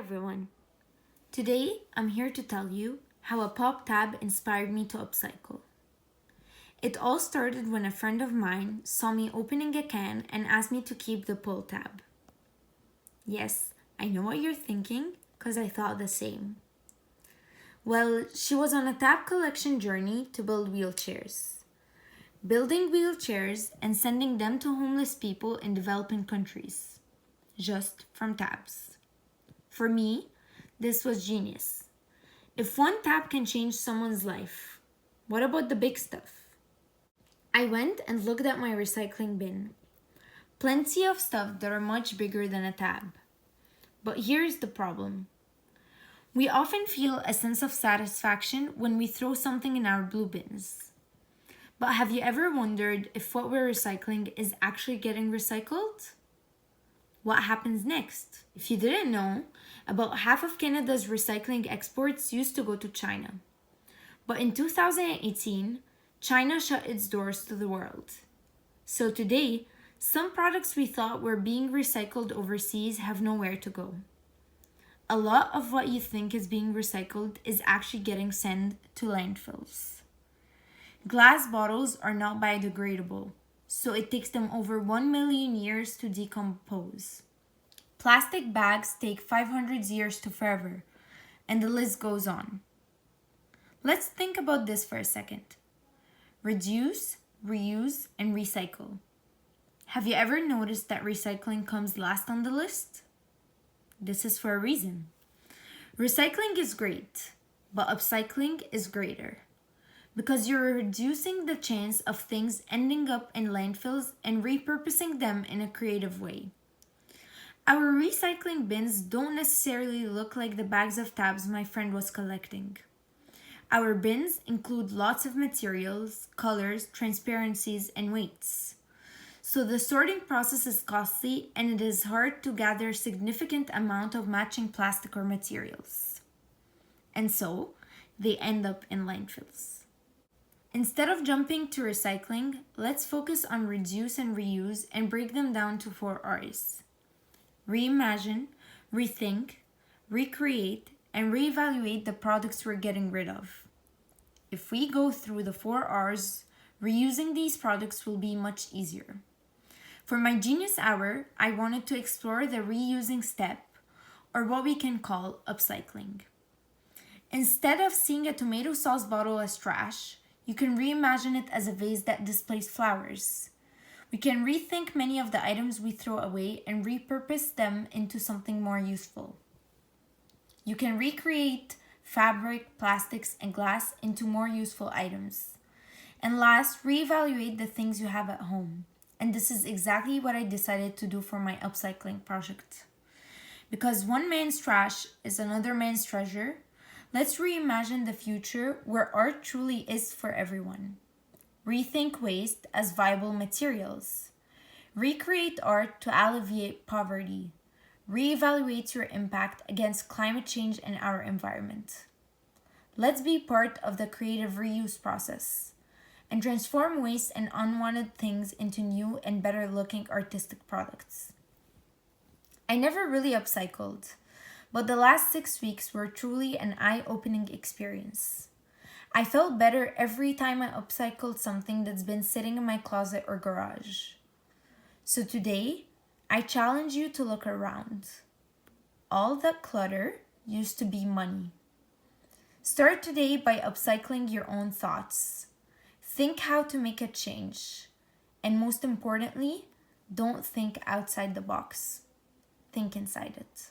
everyone. Today I'm here to tell you how a pop tab inspired me to upcycle. It all started when a friend of mine saw me opening a can and asked me to keep the pull tab. Yes, I know what you're thinking, because I thought the same. Well, she was on a tab collection journey to build wheelchairs. Building wheelchairs and sending them to homeless people in developing countries. Just from tabs. For me, this was genius. If one tab can change someone's life, what about the big stuff? I went and looked at my recycling bin. Plenty of stuff that are much bigger than a tab. But here's the problem. We often feel a sense of satisfaction when we throw something in our blue bins. But have you ever wondered if what we're recycling is actually getting recycled? What happens next? If you didn't know, about half of Canada's recycling exports used to go to China. But in 2018, China shut its doors to the world. So today, some products we thought were being recycled overseas have nowhere to go. A lot of what you think is being recycled is actually getting sent to landfills. Glass bottles are not biodegradable, so it takes them over 1 million years to decompose. Plastic bags take 500 years to forever, and the list goes on. Let's think about this for a second. Reduce, reuse, and recycle. Have you ever noticed that recycling comes last on the list? This is for a reason. Recycling is great, but upcycling is greater. Because you're reducing the chance of things ending up in landfills and repurposing them in a creative way. Our recycling bins don't necessarily look like the bags of tabs my friend was collecting. Our bins include lots of materials, colors, transparencies, and weights. So the sorting process is costly and it is hard to gather a significant amount of matching plastic or materials. And so, they end up in landfills. Instead of jumping to recycling, let's focus on reduce and reuse and break them down to 4 R's. Reimagine, rethink, recreate, and reevaluate the products we're getting rid of. If we go through the 4 R's, reusing these products will be much easier. For my Genius Hour, I wanted to explore the reusing step, or what we can call upcycling. Instead of seeing a tomato sauce bottle as trash, you can reimagine it as a vase that displays flowers. We can rethink many of the items we throw away and repurpose them into something more useful. You can recreate fabric, plastics, and glass into more useful items. And last, reevaluate the things you have at home. And this is exactly what I decided to do for my upcycling project. Because one man's trash is another man's treasure, let's reimagine the future where art truly is for everyone. Rethink waste as viable materials. Recreate art to alleviate poverty. Reevaluate your impact against climate change and our environment. Let's be part of the creative reuse process and transform waste and unwanted things into new and better looking artistic products. I never really upcycled, but the last 6 weeks were truly an eye-opening experience. I felt better every time I upcycled something that's been sitting in my closet or garage. So today, I challenge you to look around. All that clutter used to be money. Start today by upcycling your own thoughts. Think how to make a change. And most importantly, don't think outside the box. Think inside it.